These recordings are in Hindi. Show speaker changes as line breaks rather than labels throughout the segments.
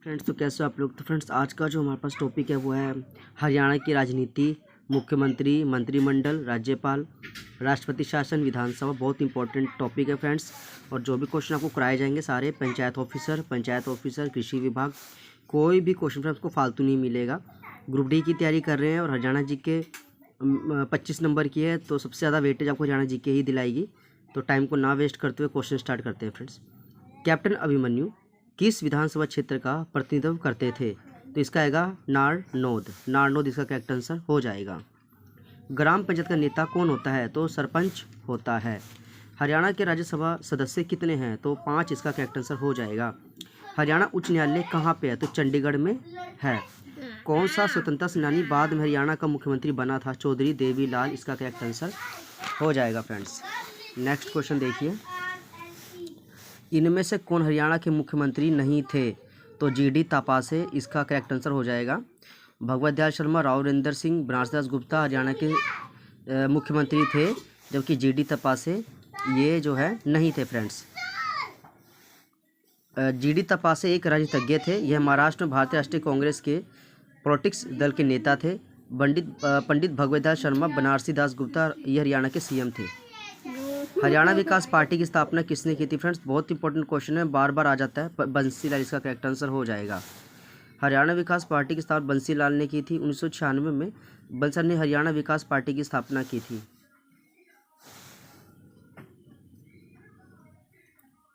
फ्रेंड्स, तो कैसे हो आप लोग। तो फ्रेंड्स, आज का जो हमारे पास टॉपिक है वो है हरियाणा की राजनीति, मुख्यमंत्री, मंत्रिमंडल, राज्यपाल, राष्ट्रपति शासन, विधानसभा। बहुत इंपॉर्टेंट टॉपिक है फ्रेंड्स। और जो भी क्वेश्चन आपको कराए जाएंगे सारे पंचायत ऑफिसर, कृषि विभाग, कोई भी क्वेश्चन फ्रेंड्स को फालतू नहीं मिलेगा। ग्रुप डी की तैयारी कर रहे हैं और हरियाणा जी के 25 नंबर की है, तो सबसे ज़्यादा वेटेज आपको हरियाणा जी के ही दिलाएगी। तो टाइम को ना वेस्ट करते हुए क्वेश्चन स्टार्ट करते हैं फ्रेंड्स। कैप्टन अभिमन्यु किस विधानसभा क्षेत्र का प्रतिनिधित्व करते थे? तो इसका आएगा नारनौद इसका करेक्ट आंसर हो जाएगा। ग्राम पंचायत का नेता कौन होता है? तो सरपंच होता है। हरियाणा के राज्यसभा सदस्य कितने हैं? तो 5 इसका करेक्ट आंसर हो जाएगा। हरियाणा उच्च न्यायालय कहाँ पे है? तो चंडीगढ़ में है। कौन सा स्वतंत्रता सेनानी बाद में हरियाणा का मुख्यमंत्री बना था? चौधरी देवीलाल इसका करेक्ट आंसर हो जाएगा फ्रेंड्स। नेक्स्ट क्वेश्चन देखिए, इनमें से कौन हरियाणा के मुख्यमंत्री नहीं थे? तो जीडी तपासे इसका करेक्ट आंसर हो जाएगा। भगवत दयाल शर्मा, राव नरेंद्र सिंह, बनारस गुप्ता हरियाणा के मुख्यमंत्री थे, जबकि जीडी तपासे ये जो है नहीं थे फ्रेंड्स। जीडी तपासे एक राजनीतिज्ञ थे। यह महाराष्ट्र में भारतीय राष्ट्रीय कांग्रेस के पॉलिटिक्स दल के नेता थे। पंडित भगवत दयाल शर्मा, बनारसी दास गुप्ता ये हरियाणा के सीएम थे। हरियाणा विकास पार्टी की स्थापना किसने की थी? फ्रेंड्स, बहुत इंपॉर्टेंट क्वेश्चन है, बार बार आ जाता है। बंसीलाल इसका करेक्ट आंसर हो जाएगा। हरियाणा विकास पार्टी की स्थापना बंसीलाल ने की थी 1996 में। बंसल ने हरियाणा विकास पार्टी की स्थापना की थी।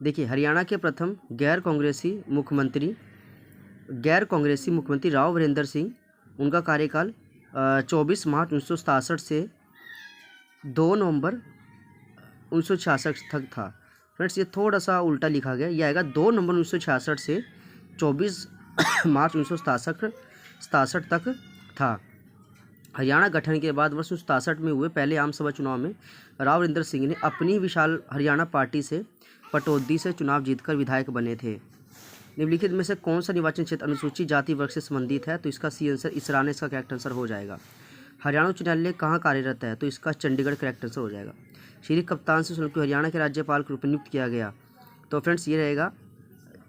देखिए, हरियाणा के प्रथम गैर कांग्रेसी मुख्यमंत्री राव वीरेंद्र सिंह, उनका कार्यकाल 24 मार्च 1967 से 2 नवंबर 1966 तक था। फ्रेंड्स, ये थोड़ा सा उल्टा लिखा गया, यह आएगा 2 नवंबर 1966 से 24 मार्च 1967 तक था। हरियाणा गठन के बाद वर्ष 1967 में हुए पहले आम सभा चुनाव में राव नरेंद्र सिंह ने अपनी विशाल हरियाणा पार्टी से पटौदी से चुनाव जीतकर विधायक बने थे। निम्नलिखित में से कौन सा निर्वाचन क्षेत्र अनुसूचित जाति वर्ग से संबंधित है? तो इसका सी आंसर इसराने इसका करेक्ट आंसर हो जाएगा। हरियाणा उच्च न्यायालय कहाँ कार्यरत है? तो इसका चंडीगढ़ करेक्ट आंसर हो जाएगा। श्री कप्तान सिंह सोलंकी हरियाणा के राज्यपाल के रूप में नियुक्त किया गया? तो फ्रेंड्स, ये रहेगा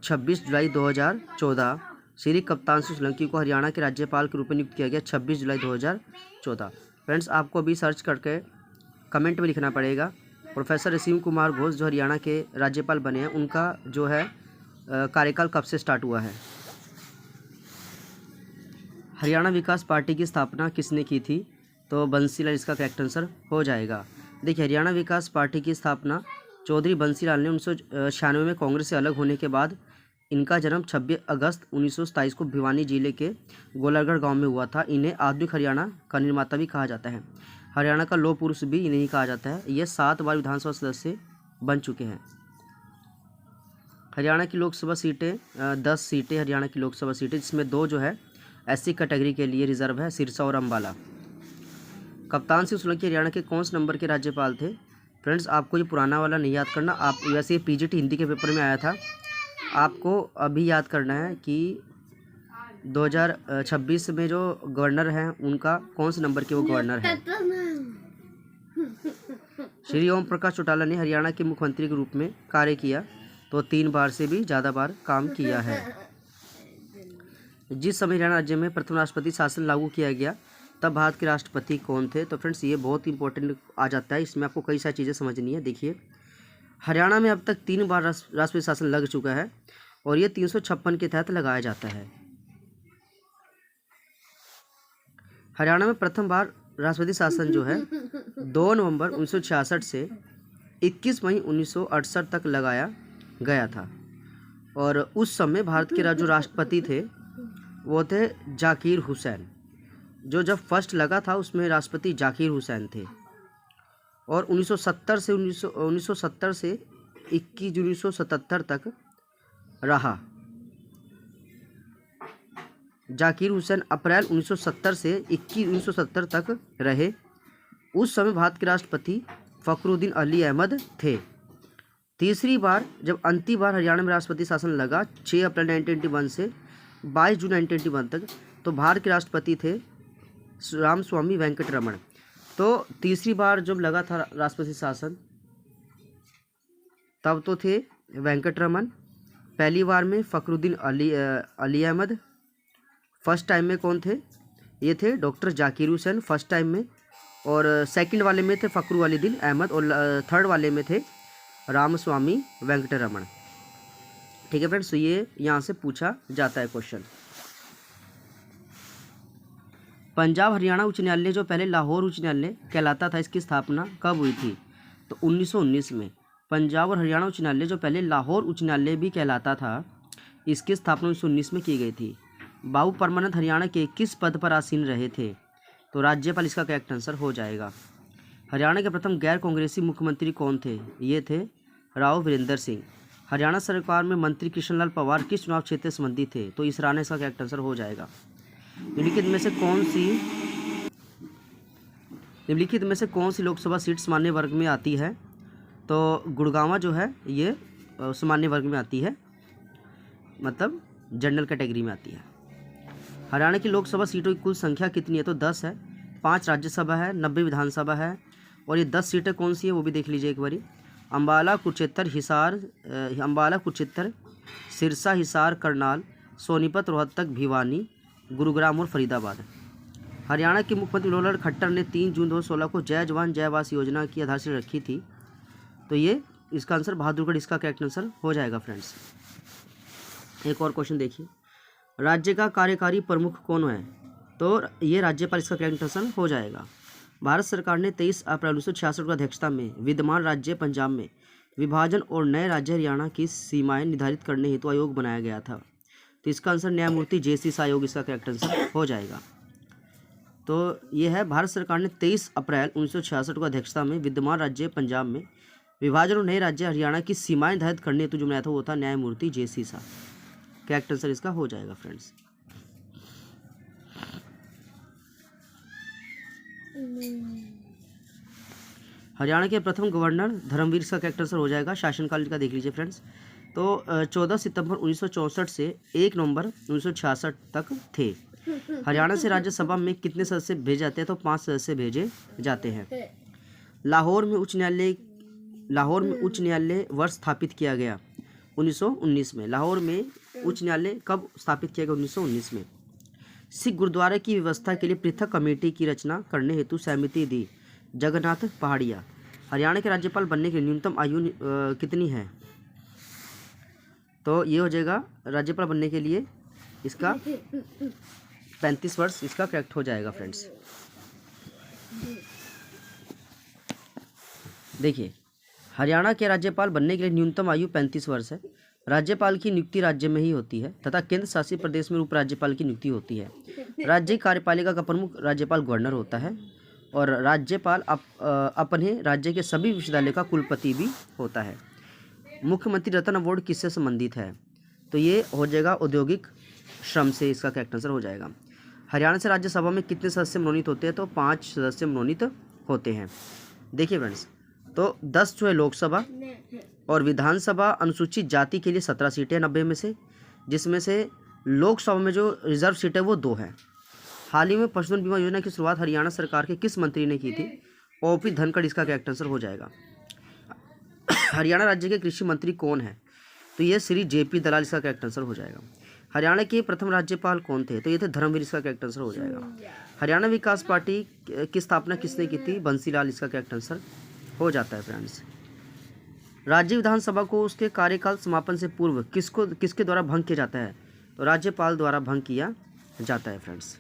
26 जुलाई 2014। श्री कप्तान सिंह सोलंकी को हरियाणा के राज्यपाल के रूप में नियुक्त किया गया 26 जुलाई 2014। फ्रेंड्स, आपको अभी सर्च करके कमेंट में लिखना पड़ेगा। प्रोफेसर असीम कुमार घोष जो हरियाणा के राज्यपाल बने हैं, उनका जो है कार्यकाल कब से स्टार्ट हुआ है? हरियाणा विकास पार्टी की स्थापना किसने की थी? तो बंसीलाल इसका करेक्ट आंसर हो जाएगा। देखिए, हरियाणा विकास पार्टी की स्थापना चौधरी बंसीलाल ने 1996 में कांग्रेस से अलग होने के बाद, इनका जन्म 26 अगस्त 1927 को भिवानी जिले के गोलागढ़ गांव में हुआ था। इन्हें आधुनिक हरियाणा का निर्माता भी कहा जाता है। हरियाणा का लौह पुरुष भी इन्हें ही कहा जाता है। ये 7 बार विधानसभा सदस्य बन चुके हैं। हरियाणा की लोकसभा सीटें 10 सीटें हरियाणा की लोकसभा सीटें, जिसमें 2 जो है एससी कैटेगरी के लिए रिजर्व है, सिरसा और अम्बाला। कप्तान सिंह सोलंकी हरियाणा के कौन से नंबर के राज्यपाल थे? फ्रेंड्स, आपको ये पुराना वाला नहीं याद करना। आप वैसे ये पीजीटी हिंदी के पेपर में आया था, आपको अभी याद करना है कि 2026 में जो गवर्नर हैं उनका कौन से नंबर के वो गवर्नर हैं। श्री ओम प्रकाश चौटाला ने हरियाणा के मुख्यमंत्री के रूप में कार्य किया, तो 3 बार से भी ज़्यादा बार काम किया है। जिस समय हरियाणा राज्य में प्रथम राष्ट्रपति शासन लागू किया गया, तब भारत के राष्ट्रपति कौन थे? तो फ्रेंड्स, ये बहुत इंपॉर्टेंट आ जाता है, इसमें आपको कई सारी चीज़ें समझनी है। देखिए, हरियाणा में अब तक 3 बार राष्ट्रपति शासन लग चुका है और ये 356 के तहत लगाया जाता है। हरियाणा में प्रथम बार राष्ट्रपति शासन जो है 2 नवंबर 1966 से 21 मई 1968 तक लगाया गया था। और उस समय भारत के जो राष्ट्रपति थे वो थे जाकिर हुसैन। जो जब फर्स्ट लगा था उसमें राष्ट्रपति जाकिर हुसैन थे। और 1970 से 21 जून 1977 तक रहा। जाकिर हुसैन अप्रैल 1970 से 21 1970 तक रहे। उस समय भारत के राष्ट्रपति फखरुद्दीन अली अहमद थे। तीसरी बार जब अंतिम बार हरियाणा में राष्ट्रपति शासन लगा 6 अप्रैल 1981 से 22 जून 1981 तक, तो भारत के राष्ट्रपति थे रामस्वामी वेंकटरमण। तो तीसरी बार जब लगा था राष्ट्रपति शासन तब तो थे वेंकटरमण, पहली बार में फ़खरुद्दीन अली अहमद। फर्स्ट टाइम में कौन थे? ये थे doctor Zakir Hussain first time में। और सेकंड वाले में थे फ़खरुद्दीन अहमद। और थर्ड वाले में थे रामस्वामी वेंकटरमण। ठीक है फ्रेंड्स, तो ये यहाँ से पूछा जाता है क्वेश्चन। पंजाब हरियाणा उच्च न्यायालय जो पहले लाहौर उच्च न्यायालय कहलाता था, इसकी स्थापना कब हुई थी? तो 1919 में। पंजाब और हरियाणा उच्च न्यायालय जो पहले लाहौर उच्च न्यायालय भी कहलाता था, इसकी स्थापना 1919 में की गई थी। बाबू परमानंद हरियाणा के किस पद पर आसीन रहे थे? तो राज्यपाल इसका करेक्ट आंसर हो जाएगा। हरियाणा के प्रथम गैर कांग्रेसी मुख्यमंत्री कौन थे? ये थे राव वीरेंद्र सिंह। हरियाणा सरकार में मंत्री कृष्णलाल पंवार किस चुनाव क्षेत्र से संबंधित थे? तो इस राणा इसका करेक्ट आंसर हो जाएगा। निम्नलिखित में से कौन सी लोकसभा सीट सामान्य वर्ग में आती है? तो गुड़गांव जो है ये सामान्य वर्ग में आती है, मतलब जनरल कैटेगरी में आती है। हरियाणा की लोकसभा सीटों की कुल संख्या कितनी है? तो 10 है। 5 राज्यसभा है, 90 विधानसभा है। और ये 10 सीटें कौन सी है वो भी देख लीजिए एक बारी। अम्बाला, कुरुक्षेत्र, सिरसा, हिसार, करनाल, सोनीपत, रोहतक, भिवानी, गुरुग्राम और फरीदाबाद। हरियाणा के मुख्यमंत्री मनोहर खट्टर ने 3 जून 2016 को जय जवान जय आवास योजना की आधारशिला रखी थी। तो ये इसका आंसर बहादुरगढ़ इसका करेक्ट आंसर हो जाएगा फ्रेंड्स। एक और क्वेश्चन देखिए, राज्य का कार्यकारी प्रमुख कौन है? तो ये राज्यपाल इसका करेक्ट आंसर हो जाएगा। भारत सरकार ने 23 अप्रैल 1966 की अध्यक्षता में विद्यमान राज्य पंजाब में विभाजन और नए राज्य हरियाणा की सीमाएं निर्धारित करने हेतु आयोग बनाया गया था। तो इसका आंसर न्यायमूर्ति जे.सी. आयोग इसका करेक्ट आंसर हो जाएगा। तो ये है, भारत सरकार ने 23 अप्रैल 1966 की अध्यक्षता में विद्यमान राज्य पंजाब में विभाजन और नए राज्य हरियाणा की सीमाएं निर्धारित करने हेतु जो बनाया था वो था न्यायमूर्ति जे.सी. करेक्ट आंसर इसका हो जाएगा फ्रेंड्स। हरियाणा के प्रथम गवर्नर धर्मवीर का करेक्ट आंसर हो जाएगा। शासनकाल का देख लीजिए फ्रेंड्स। तो 14 सितंबर 1964 से 1 नवंबर 1966 तक थे। हरियाणा से राज्यसभा में कितने सदस्य भेजे जाते हैं? तो 5 सदस्य भेजे जाते हैं। लाहौर में उच्च न्यायालय वर्ष स्थापित किया गया 1919 में। लाहौर में उच्च न्यायालय कब स्थापित किया गया? 1919 में। सिख गुरुद्वारा की व्यवस्था के लिए पृथक कमेटी की रचना करने हेतु सहमति दी जगन्नाथ पहाड़िया। हरियाणा के राज्यपाल बनने की न्यूनतम आयु कितनी है? तो ये हो जाएगा राज्यपाल बनने के लिए इसका 35 वर्ष इसका करेक्ट हो जाएगा फ्रेंड्स। देखिए, हरियाणा के राज्यपाल बनने के लिए न्यूनतम आयु 35 वर्ष है। राज्यपाल की नियुक्ति राज्य में ही होती है तथा केंद्र शासित प्रदेश में उपराज्यपाल की नियुक्ति होती है। राज्य की कार्यपालिका का प्रमुख राज्यपाल गवर्नर होता है और राज्यपाल अपने राज्य के सभी विश्वविद्यालय का कुलपति भी होता है। मुख्यमंत्री रत्न अवार्ड किससे संबंधित है? तो ये हो जाएगा औद्योगिक श्रम से इसका करेक्ट आंसर हो जाएगा। हरियाणा से राज्यसभा में कितने सदस्य मनोनीत होते हैं? तो 5 सदस्य मनोनीत होते हैं। देखिए फ्रेंड्स, तो 10 जो है लोकसभा और विधानसभा अनुसूचित जाति के लिए 17 सीटें 90 में से, जिसमें से लोकसभा में जो रिजर्व सीट है वो 2 है। हाल ही में पशुधन बीमा योजना की शुरुआत हरियाणा सरकार के किस मंत्री ने की थी? ओ.पी. धनखड़ इसका करेक्ट आंसर हो जाएगा। हरियाणा राज्य के कृषि मंत्री कौन है? तो ये श्री जे.पी. दलाल इसका करेक्ट आंसर हो जाएगा। हरियाणा के प्रथम राज्यपाल कौन थे? तो ये थे धर्मवीर इसका करेक्ट आंसर हो जाएगा। हरियाणा विकास पार्टी की स्थापना किसने की थी? बंसीलाल इसका करेक्ट आंसर हो जाता है फ्रेंड्स। राज्य विधानसभा को उसके कार्यकाल समापन से पूर्व किसके द्वारा भंग किया जाता है? तो राज्यपाल द्वारा भंग किया जाता है फ्रेंड्स।